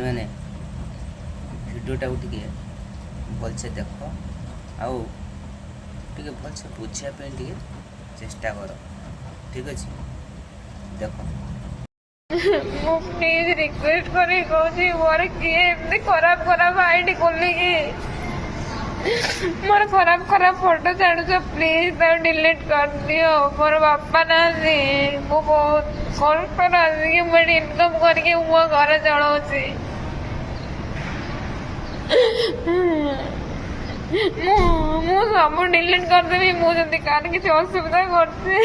मैंने भिडियोटा टे भलसे देख आउ टे भलसे बुझापी चेष्टा कर ठीक अच्छे देख मु प्लीज रिक्वेस्ट करी कहूँ मोर किए एमती खराब खराब आईडी खोलिकी मोर खराब खराब फोटो छाड़ू प्लीज डिलीट कर दियो। मोर बापा ना मु बहुत कष्ट आसिक मुझे इनकम करके मो घर चलाऊँगी सब डिलीट करदेवी मुझे कार किसी असुविधा करते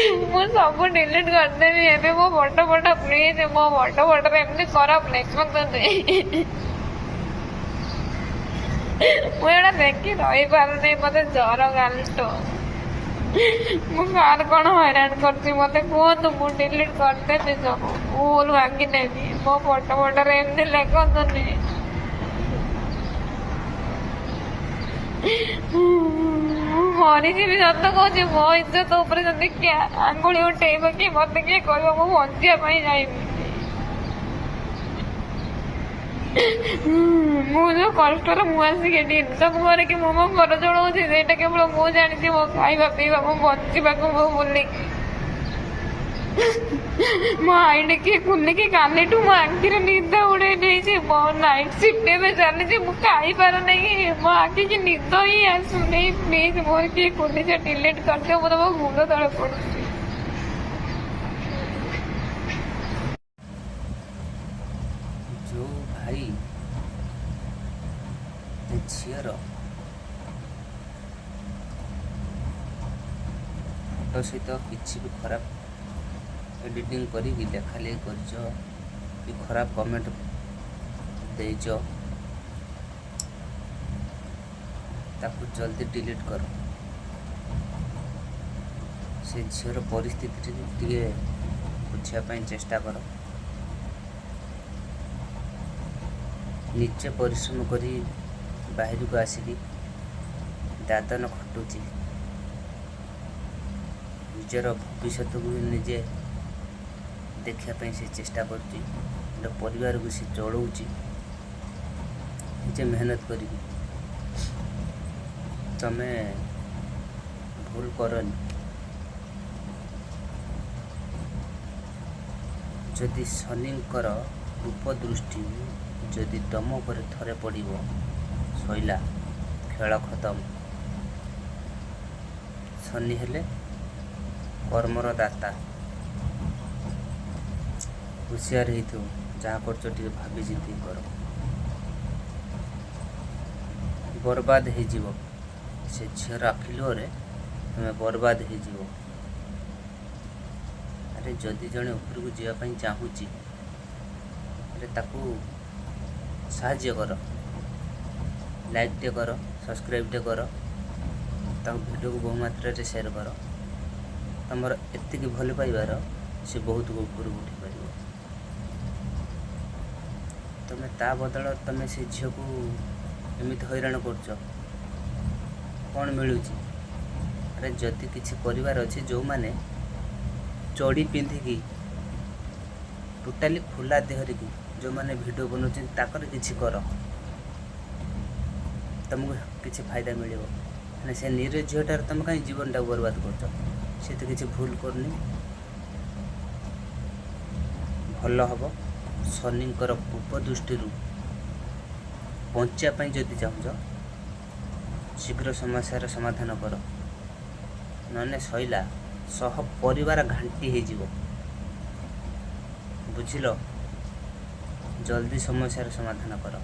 सब डिलीट करदेवी एवं मो फोटो फोटो प्लीज मो फोटो फोटो एमती खराब लेख मुझे देखी रही पारे मत जर गालट मुझे कौन हैरान कर मत कहतु मुझे डिलीट करदेवी सब भूल मांगी नेबी मो फोटो फोटो एमती लेखनी मरीजी सत कह मो इज्जत क्या आंगुली उठेब कि मत किए कह बचापी जाइबी मुझे कष्ट मुझे इनकम करके मो घर चलाऊँगी से केवल मुझे जानी मो खाଇବା पीवा मो बचा बुल मो आईडी किए खुलिकी काली मो आखिर निद उड़े नहीं नाइट सिफ्ट में चली मुझे पार नहीं मो आखि की निद ही आसुनी प्लीज मोर किए खुली से डिलीट कर दियो मत मो मुंड तले पड़ुची जो भाई झीर फोटो सहित किसी भी खराब एडिटिंग करी लेखा ले कर खराब कमेंट देच ताकू जल्दी डिलीट कर से झीर परिस्थिति टे बुझापी चेष्टा कर निजे परिश्रम करी बाहर को आसिकी दादन खटुची निजर भविष्य को निजे देखापी से चेष्टा करुच्ची परिवार को सी चलाऊँगी निजे मेहनत करी तमे भूल करनी जदि शनिकर रूप दृष्टि जदि तम पर थरे पड़ो सैला खेल खत्म शनि हेले कर्मर दाता हुशियार हो जहाँ कर भाभी चिंती कर बर्बाद हो से झीर आखिलुरे तुम्हें बर्बाद हो अरे जदि जड़े ऊपर को जावाई चाहूँगी अरे ताकू साहाଯ୍य कर लाइक टे कर सब्सक्राइब टे कर वीडियो को बहु मात्रा शेयर कर तुम एति भल पाइबार से बहुत ऊपर उठी पार तुम्हें ता बदल तुम से झी को एमती हैरान कर कौन मिलूँ अरे जदि किसी परिवार अच्छे जो मैंने चढ़ी पिंधिकी टोटाली खुला देहरे की जो मैंने वीडियो बनाकर किसी कर तुमको किसी फायदा मिले से निर झीटार तुम कहीं जीवन टाक बर्बाद कर तो किसी भूल करनी भल हम शनिकर उपदृष्टि बचापी जदि चाहूँ शीघ्र समस्यार समाधान कर नने सैला सह परिवार घांटी हो बुझिल जल्दी समस्यार समाधान कर।